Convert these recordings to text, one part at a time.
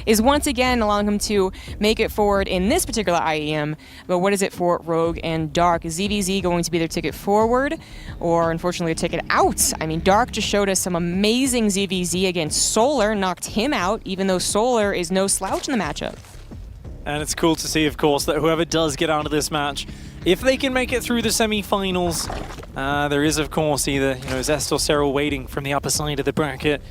is once again allowing him to make it forward in this particular IEM. But what is it for Rogue and Dark? Is ZVZ going to be their ticket forward, or unfortunately a ticket out? I mean, Dark just showed us some amazing ZVZ against Solar, knocked him out, even though Solar is no slouch in the matchup. And it's cool to see, of course, that whoever does get out of this match, if they can make it through the semi-finals, there is, of course, either Zest or Cyril waiting from the upper side of the bracket.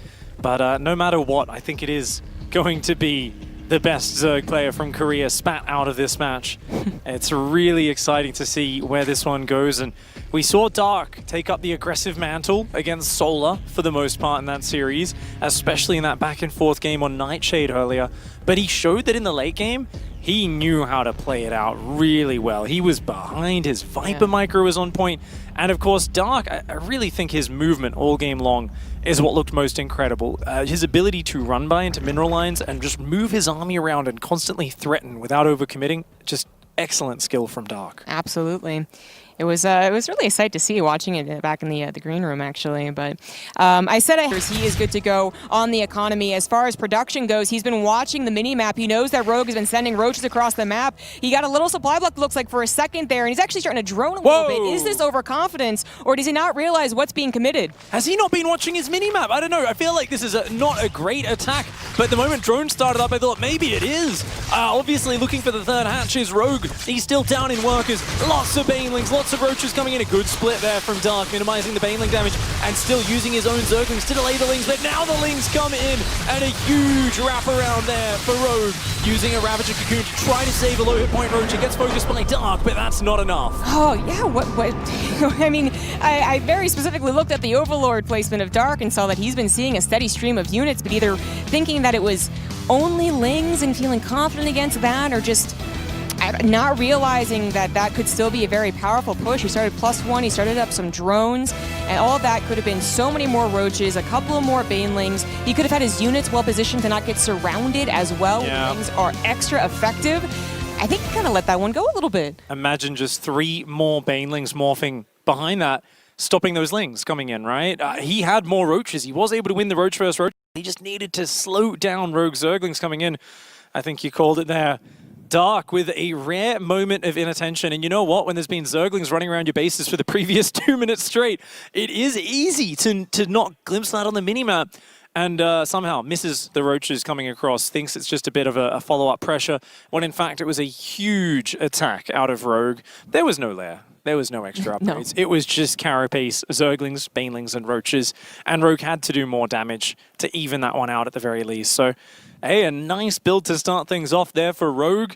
But no matter what, I think it is going to be the best Zerg player from Korea spat out of this match. It's really exciting to see where this one goes. And we saw Dark take up the aggressive mantle against Solar for the most part in that series, especially in that back and forth game on Nightshade earlier. But he showed that in the late game, he knew how to play it out really well. He was behind, his Viper micro was on point. And of course, Dark, I really think his movement all game long is what looked most incredible. His ability to run by into mineral lines and just move his army around and constantly threaten without overcommitting, just excellent skill from Dark. Absolutely. It was really a sight to see watching it back in the green room, actually. But I said he is good to go on the economy. As far as production goes, he's been watching the mini-map. He knows that Rogue has been sending roaches across the map. He got a little supply block, looks like, for a second there, and he's actually starting to drone a little bit. Is this overconfidence, or does he not realize what's being committed? Has he not been watching his mini-map? I don't know. I feel like this is not a great attack, but the moment drone started up, I thought maybe it is. Obviously, looking for the third hatch is Rogue. He's still down in workers. Lots of banelings, lots of roaches coming in. A good split there from Dark, minimizing the baneling damage and still using his own Zerglings to delay the Lings. But now the Lings come in, and a huge wraparound there for Rogue, using a Ravager Cocoon to try to save a low hit point Roach. It gets focused by Dark, but that's not enough. Oh, yeah, what? I mean, I very specifically looked at the Overlord placement of Dark and saw that he's been seeing a steady stream of units, but either thinking that it was only Lings and feeling confident against that, or just not realizing that that could still be a very powerful push. He started +1, he started up some drones, and all of that could have been so many more roaches, a couple of more banelings. He could have had his units well positioned to not get surrounded as well. Yeah. Lings are extra effective. I think he kind of let that one go a little bit. Imagine just 3 more banelings morphing behind that, stopping those Lings coming in, right? He had more roaches. He was able to win the roach versus roach. He just needed to slow down Rogue Zerglings coming in. I think you called it there. Dark with a rare moment of inattention. And you know what? When there's been Zerglings running around your bases for the previous 2 minutes straight, it is easy to not glimpse that on the minimap. And somehow misses the roaches coming across, thinks it's just a bit of a follow-up pressure, when in fact it was a huge attack out of Rogue. There was no lair. There was no extra upgrades. No. It was just carapace, Zerglings, banelings, and roaches. And Rogue had to do more damage to even that one out at the very least. So, hey, a nice build to start things off there for Rogue.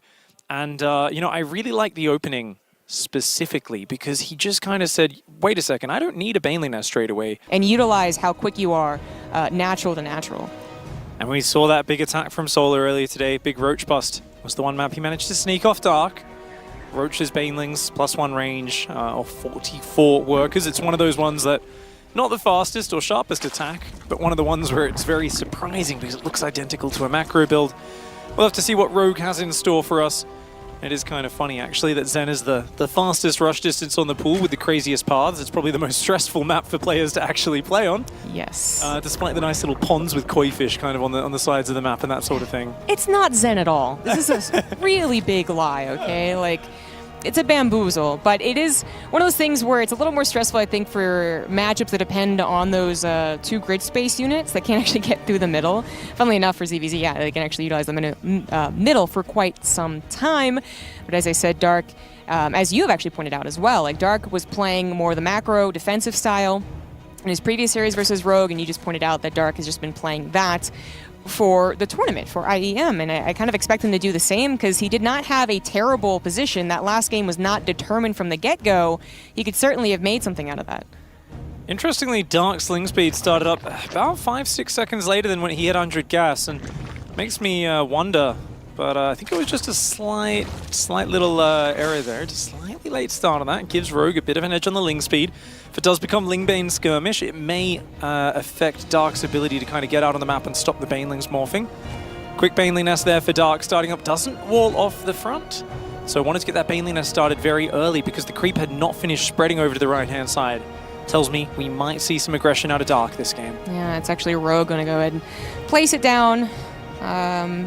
And, I really like the opening specifically because he just kind of said, wait a second, I don't need a baneling nest straight away. And utilize how quick you are, natural to natural. And we saw that big attack from Solar earlier today. Big Roach Bust was the one map he managed to sneak off Dark. Roach's banelings, +1 range, or 44 workers. It's one of those ones that, not the fastest or sharpest attack, but one of the ones where it's very surprising because it looks identical to a macro build. We'll have to see what Rogue has in store for us. It is kind of funny, actually, that Zen is the fastest rush distance on the pool with the craziest paths. It's probably the most stressful map for players to actually play on. Yes. Despite the nice little ponds with koi fish kind of on the sides of the map and that sort of thing. It's not Zen at all. This is a really big lie, okay? Like, it's a bamboozle, but it is one of those things where it's a little more stressful, I think, for matchups that depend on those 2 grid space units that can't actually get through the middle. Funnily enough, for ZVZ, yeah, they can actually utilize the middle for quite some time. But as I said, Dark, as you have actually pointed out as well, like Dark was playing more the macro defensive style in his previous series versus Rogue, and you just pointed out that Dark has just been playing that for the tournament, for IEM, and I kind of expect him to do the same because he did not have a terrible position. That last game was not determined from the get-go. He could certainly have made something out of that. Interestingly, Dark sling speed started up about 5-6 seconds later than when he hit 100 gas, and makes me wonder, but I think it was just a slight little error there. Just slightly late start on that. Gives Rogue a bit of an edge on the Ling speed. If it does become Lingbane Skirmish, it may affect Dark's ability to kind of get out on the map and stop the Banelings morphing. Quick Baneling Nest there for Dark, starting up, doesn't wall off the front. So I wanted to get that Baneling Nest started very early because the creep had not finished spreading over to the right-hand side. Tells me we might see some aggression out of Dark this game. Yeah, it's actually Rogue going to go ahead and place it down.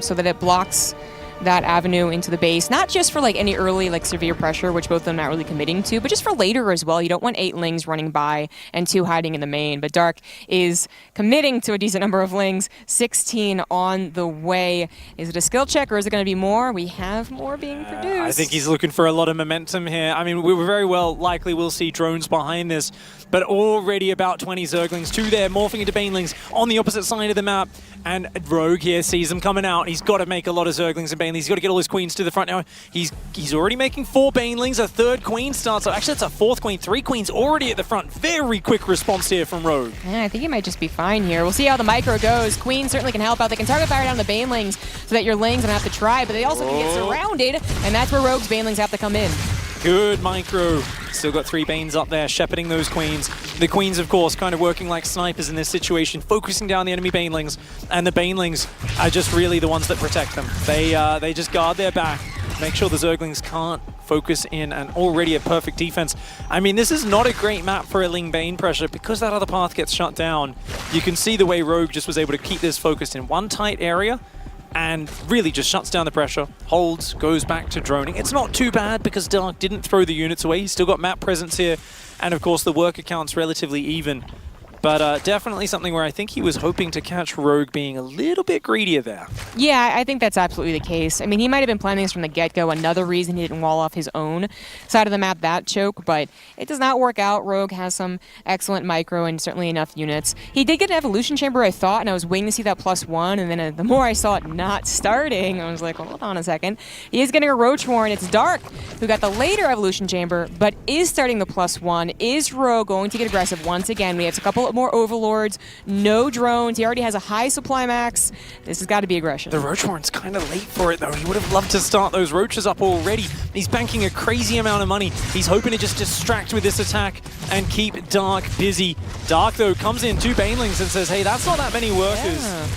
so that it blocks that avenue into the base, not just for like any early like severe pressure, which both of them not really committing to, but just for later as well. You don't want 8 lings running by and 2 hiding in the main, but Dark is committing to a decent number of lings. 16 on the way. Is it a skill check or is it going to be more? We have more being produced. I think he's looking for a lot of momentum here. I mean, we very well likely will see drones behind this, but already about 20 Zerglings, 2 there, morphing into Banelings on the opposite side of the map. And Rogue here sees them coming out. He's got to make a lot of Zerglings and Banelings. He's got to get all his queens to the front now. He's already making 4 Banelings. A 3rd queen starts. So actually, that's a 4th queen. 3 queens already at the front. Very quick response here from Rogue. Yeah, I think he might just be fine here. We'll see how the micro goes. Queen certainly can help out. They can target fire down the Banelings so that your lings don't have to try, but they also can get surrounded, and that's where Rogue's Banelings have to come in. Good micro. Still got 3 Banes up there, shepherding those queens. The queens, of course, kind of working like snipers in this situation, focusing down the enemy Banelings, and the Banelings are just really the ones that protect them. They just guard their back, make sure the Zerglings can't focus in, and already a perfect defense. I mean, this is not a great map for a Ling Bane pressure because that other path gets shut down. You can see the way Rogue just was able to keep this focused in one tight area, and really just shuts down the pressure, holds, goes back to droning. It's not too bad because Dark didn't throw the units away. He's still got map presence here, and of course the worker count's relatively even. But definitely something where I think he was hoping to catch Rogue being a little bit greedier there. Yeah, I think that's absolutely the case. I mean, he might have been planning this from the get-go. Another reason he didn't wall off his own side of the map that choke, but it does not work out. Rogue has some excellent micro and certainly enough units. He did get an evolution chamber, I thought, and I was waiting to see that +1, and then the more I saw it not starting, I was like, well, hold on a second. He is getting a Roach Warren. It's Dark who got the later evolution chamber, but is starting the +1. Is Rogue going to get aggressive once again? We have a couple more overlords, no drones. He already has a high supply max. This has got to be aggression. The Roach Warren's kind of late for it, though. He would have loved to start those Roaches up already. He's banking a crazy amount of money. He's hoping to just distract with this attack and keep Dark busy. Dark, though, comes in 2 Banelings and says, hey, that's not that many workers. Yeah.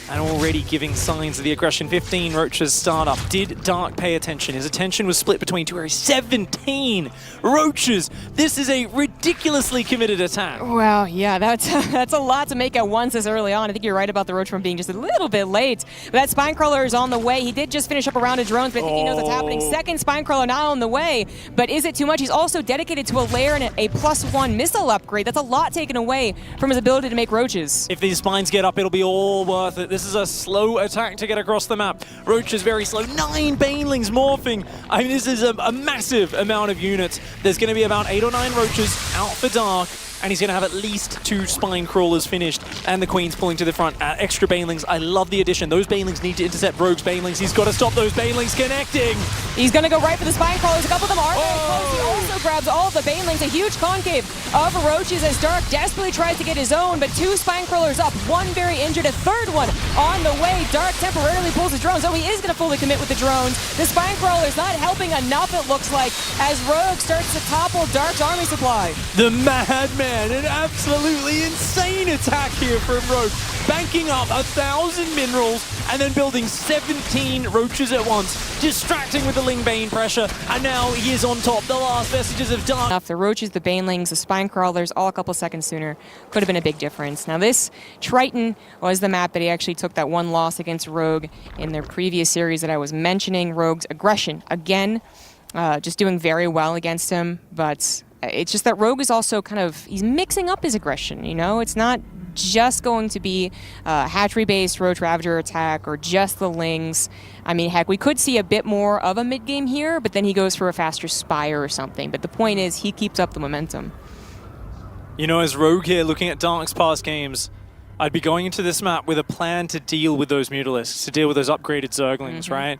And already giving signs of the aggression. 15 Roaches start up. Did Dark pay attention? His attention was split between 2 areas. 17 Roaches. This is a ridiculously committed attack. Well, yeah, that's a lot to make at once this early on. I think you're right about the Roach from being just a little bit late. But that Spinecrawler is on the way. He did just finish up a round of drones, but I think he knows what's happening. Second Spinecrawler now on the way. But is it too much? He's also dedicated to a lair and a +1 missile upgrade. That's a lot taken away from his ability to make Roaches. If these spines get up, it'll be all worth it. This is a slow attack to get across the map. Roach is very slow. 9 Banelings morphing. I mean, this is a massive amount of units. There's going to be about 8 or 9 Roaches out for Dark, and he's going to have at least 2 Spine Crawlers finished, and the Queen's pulling to the front. Extra Banelings. I love the addition. Those Banelings need to intercept Rogue's Banelings. He's got to stop those Banelings connecting. He's going to go right for the Spine Crawlers. A couple of them are very close. He also grabs all of the Banelings. A huge concave of Roaches as Dark desperately tries to get his own, but 2 Spine Crawlers up, 1 very injured, a 3rd one on the way. Dark temporarily pulls his drones, so he is going to fully commit with the drones. The Spine Crawler's not helping enough, it looks like, as Rogue starts to topple Dark's army supply. The Madman, an absolutely insane attack here from Rogue. Banking up 1,000 minerals and then building 17 Roaches at once, distracting with the Ling Bane pressure, and now he is on top. The last vestiges of Dark. The Roaches, the Banelings, the Spine Crawlers, all a couple seconds sooner. Could have been a big difference. Now this Triton was the map that he actually took that 1 loss against Rogue in their previous series that I was mentioning. Rogue's aggression, again, just doing very well against him, but it's just that Rogue is also kind of, he's mixing up his aggression, you know? It's not just going to be hatchery-based Roach Ravager attack or just the Lings. I mean, heck, we could see a bit more of a mid-game here, but then he goes for a faster Spire or something. But the point is, he keeps up the momentum. You know, as Rogue here, looking at Dark's past games, I'd be going into this map with a plan to deal with those Mutalisks, to deal with those upgraded Zerglings, right?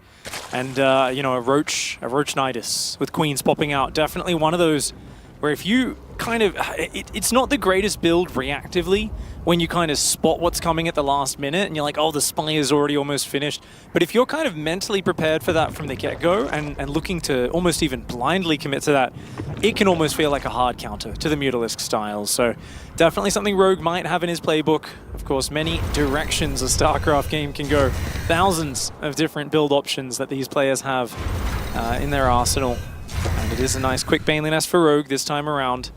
And, you know, a Roach Nidus with Queens popping out. Definitely one of those where if you kind of, it's not the greatest build reactively when you kind of spot what's coming at the last minute and you're like, oh, the spy is already almost finished. But if you're kind of mentally prepared for that from the get-go and looking to almost even blindly commit to that, it can almost feel like a hard counter to the Mutalisk styles. So definitely something Rogue might have in his playbook. Of course, many directions a StarCraft game can go. Thousands of different build options that these players have in their arsenal. And it is a nice quick Baneling nest for Rogue this time around.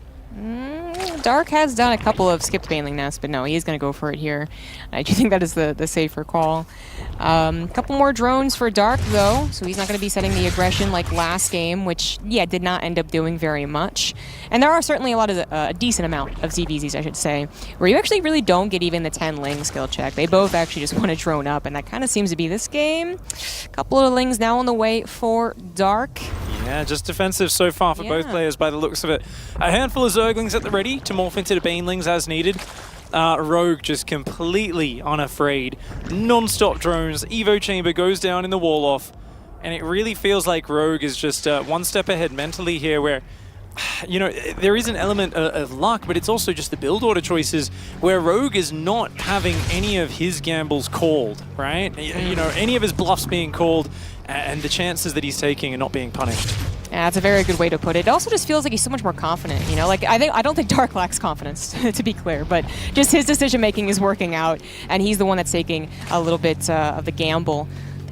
Dark has done a couple of skipped baneling nests, but no, he's going to go for it here. I do think that is the safer call. A couple more drones for Dark, though, so he's not going to be setting the aggression like last game, which, yeah, did not end up doing very much. And there are certainly a decent amount of ZVZs, I should say, where you actually really don't get even the 10 Ling skill check. They both actually just want to drone up, and that kind of seems to be this game. A couple of Lings now on the way for Dark. Yeah, just defensive so far for both players by the looks of it. A handful of Zerglings at the ready to morph into the Banelings as needed. Rogue just completely unafraid. Non-stop drones. Evo Chamber goes down in the wall off. And it really feels like Rogue is just one step ahead mentally here where, you know, there is an element of luck, but it's also just the build order choices where Rogue is not having any of his gambles called, right? You know, any of his bluffs being called and the chances that he's taking are not being punished. Yeah, that's a very good way to put it. It also just feels like he's so much more confident, you know? Like, I don't think Dark lacks confidence, to be clear, but just his decision-making is working out, and he's the one that's taking a little bit of the gamble.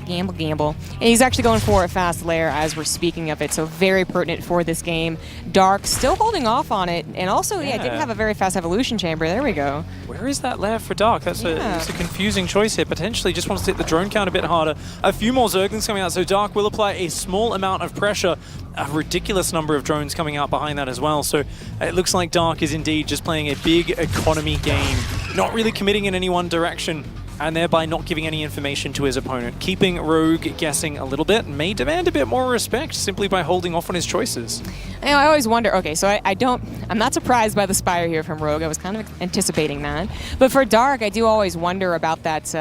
Gamble. And he's actually going for a fast lair as we're speaking of it, so very pertinent for this game. Dark still holding off on it, and also, yeah, didn't have a very fast evolution chamber. There we go. Where is that lair for Dark? That's a confusing choice here. Potentially just wants to hit the drone count a bit harder. A few more Zerglings coming out, so Dark will apply a small amount of pressure. A ridiculous number of drones coming out behind that as well. So it looks like Dark is indeed just playing a big economy game, not really committing in any one direction, and thereby not giving any information to his opponent. Keeping Rogue guessing a little bit may demand a bit more respect simply by holding off on his choices. You know, I always wonder, okay, so I'm not surprised by the Spire here from Rogue. I was kind of anticipating that. But for Dark, I do always wonder about that,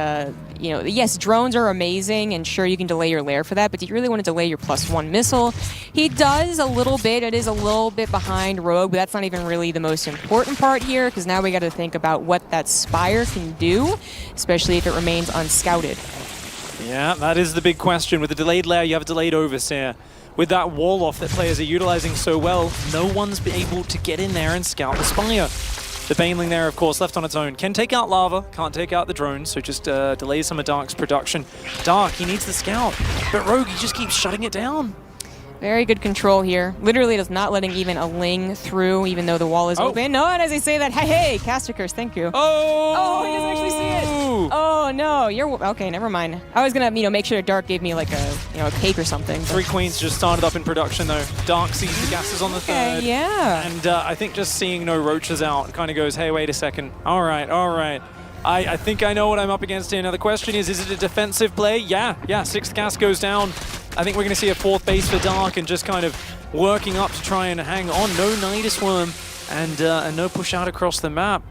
you know, yes, drones are amazing, and sure, you can delay your lair for that, but do you really want to delay your +1 missile? He does a little bit. It is a little bit behind Rogue, but that's not even really the most important part here, because now we got to think about what that Spire can do, especially if it remains unscouted. Yeah, that is the big question. With the delayed lair, you have a delayed overseer. With that wall off that players are utilizing so well, no one's been able to get in there and scout the Spire. The Baneling there, of course, left on its own. Can take out Lava, can't take out the drones, so just delays some of Dark's production. Dark, he needs the scout, but Rogue, he just keeps shutting it down. Very good control here. Literally does not letting even a Ling through, even though the wall is open. No, and as I say that, hey, caster curse, thank you. Oh! He doesn't actually see it. Oh no, you're okay. Never mind. I was gonna, make sure Dark gave me like a cake or something. Three Queens just started up in production though. Dark sees the gases on the third. Yeah. And I think just seeing no roaches out kind of goes, hey, wait a second. All right. I think I know what I'm up against here. Now the question is it a defensive play? Yeah, 6th gas goes down. I think we're going to see a 4th base for Dark and just kind of working up to try and hang on. No Nidus Worm and no push out across the map.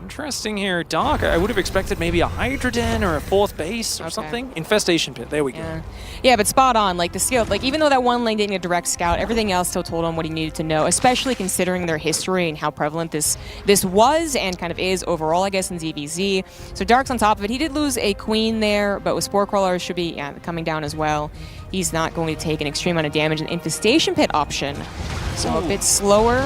Interesting here. Dark, I would have expected maybe a Hydra Den or a 4th base or something. Infestation Pit, there we go. Yeah, but spot on. Like the skill, like even though that one lane didn't get a direct scout, everything else still told him what he needed to know, especially considering their history and how prevalent this was and kind of is overall, I guess, in ZVZ. So Dark's on top of it. He did lose a Queen there, but with Spore Crawler should be coming down as well. He's not going to take an extreme amount of damage. An Infestation Pit option. So a bit slower.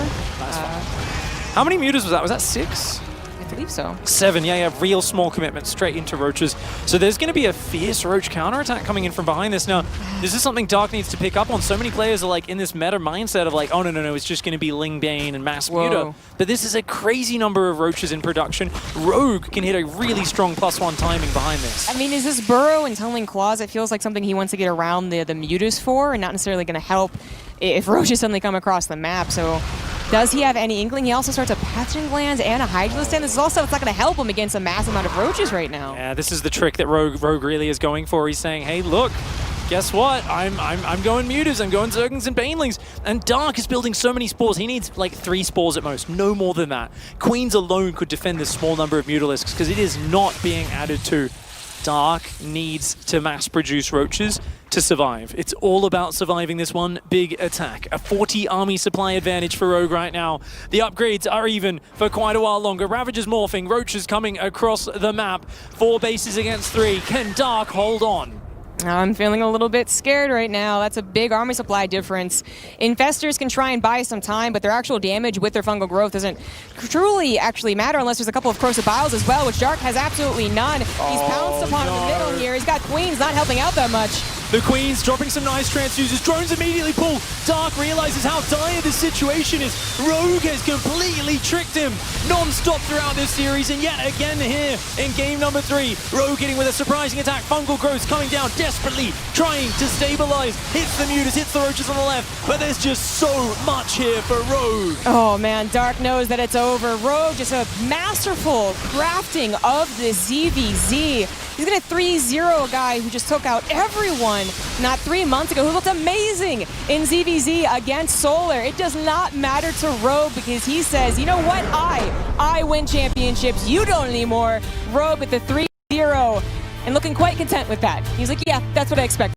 How many mutas was that? Was that 6? I believe so. 7, yeah, real small commitment straight into roaches. So there's going to be a fierce roach counterattack coming in from behind this. Now, this is something Dark needs to pick up on. So many players are like in this meta mindset of like, oh no, it's just going to be Ling Bane and Mass Muta. But this is a crazy number of roaches in production. Rogue can hit a really strong +1 timing behind this. I mean, is this Burrow and Tunneling Claws? It feels like something he wants to get around the mutas for, and not necessarily going to help if roaches suddenly come across the map. So does he have any inkling? He also starts a Pathogen Glands and a Hydralis Den. This is also, it's not going to help him against a massive amount of roaches right now. Yeah, this is the trick that Rogue really is going for. He's saying, hey, look, guess what? I'm going mutas, I'm going Zerglings and Banelings, and Dark is building so many spores. He needs like 3 spores at most, no more than that. Queens alone could defend this small number of Mutalisks because it is not being added to. Dark needs to mass produce roaches to survive. It's all about surviving this one big attack. A 40 army supply advantage for Rogue right now. The upgrades are even for quite a while longer. Ravagers morphing, roaches coming across the map. 4 bases against 3. Can Dark hold on? I'm feeling a little bit scared right now. That's a big army supply difference. Infestors can try and buy some time, but their actual damage with their fungal growth doesn't truly actually matter unless there's a couple of corrosive biles as well, which Dark has absolutely none. He's pounced upon in the middle here. He's got Queens not helping out that much. The Queen's dropping some nice transfuses. Drones immediately pull. Dark realizes how dire this situation is. Rogue has completely tricked him non-stop throughout this series, and yet again here in game number 3. Rogue hitting with a surprising attack. Fungal Growth coming down desperately, trying to stabilize. Hits the Mutas, hits the Roaches on the left, but there's just so much here for Rogue. Oh man, Dark knows that it's over. Rogue just a masterful crafting of the ZVZ. He's gonna 3-0 a guy who just took out everyone not 3 months ago, who looked amazing in ZVZ against Solar. It does not matter to Rogue because he says, you know what, I win championships, you don't anymore. Rogue with the 3-0 and looking quite content with that. He's like, yeah, that's what I expect.